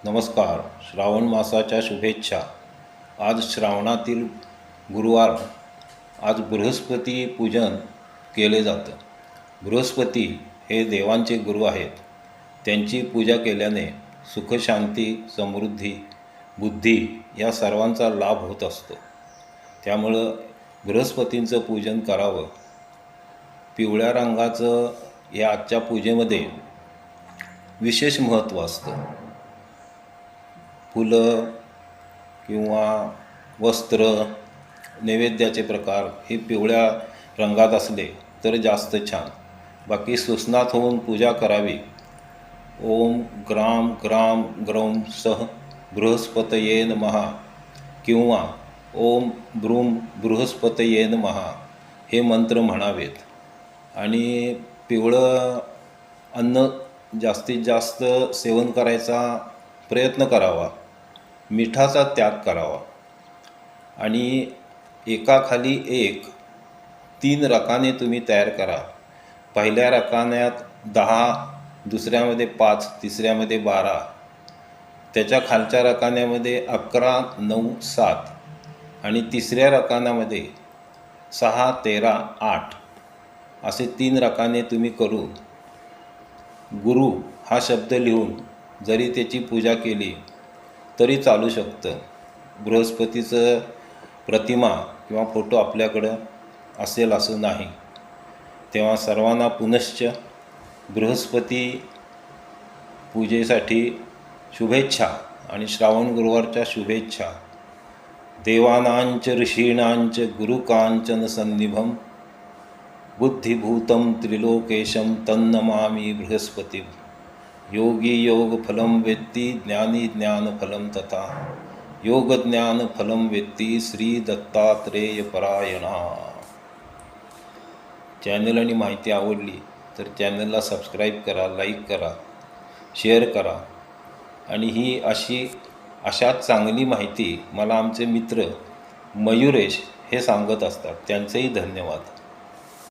नमस्कार. श्रावण मासाच्या शुभेच्छा. आज श्रावणातील गुरुवार. आज बृहस्पती पूजन केले जातं. बृहस्पती हे देवांचे गुरु आहेत. त्यांची पूजा केल्याने सुख, शांती, समृद्धी, बुद्धी या सर्वांचा लाभ होत असतो. त्यामुळं बृहस्पतींचं पूजन करावं. पिवळ्या रंगाचं या आजच्या पूजेमध्ये विशेष महत्त्व असतं. फुलं किंवा वस्त्र, नैवेद्याचे प्रकार हे पिवळ्या रंगात असले तर जास्त छान. बाकी सुस्नात होऊन पूजा करावी. ओम ग्राम ग्राम ग्रौम सह बृहस्पतये नमः किंवा ओम ब्रूम बृहस्पतये नमः हे मंत्र म्हणावेत. आणि पिवळं अन्न जास्तीत जास्त सेवन करायचा प्रयत्न करावा. मिठाचा त्याग करावा. आणि एकाखाली एक 3 रकाने तुम्ही तयार करा. पहिल्या रकान्यात 10, दुसऱ्यामध्ये 5, तिसऱ्यामध्ये 12, त्याच्या खालच्या रकान्यामध्ये 11, 9, 7 आणि तिसऱ्या रकान्यामध्ये 6, 13, 8 असे 3 रकाने तुम्ही करू. गुरु हा शब्द लिहून जरी त्याची पूजा केली तरी चालू शकतं. बृहस्पतीचं प्रतिमा किंवा फोटो आपल्याकडं असेल असं नाही. तेव्हा सर्वांना पुनश्च बृहस्पती पूजेसाठी शुभेच्छा आणि श्रावण गुरुवारच्या शुभेच्छा. देवानांच ऋषीणांच गुरुकांचन सन्निभं बुद्धिभूतं त्रिलोकेशं तन्नमामि बृहस्पतिं. योगी योग फलम वेत्ती ज्ञानी ज्ञान फलम तथा योग ज्ञान फलम वेत्ती श्री दत्तात्रेय परायणा. चॅनल आणि माहिती आवडली तर चॅनलला सबस्क्राईब करा, लाईक करा, शेअर करा. आणि ही अशाच चांगली माहिती मला आमचे मित्र मयुरेश हे सांगत असतात. त्यांचेही धन्यवाद.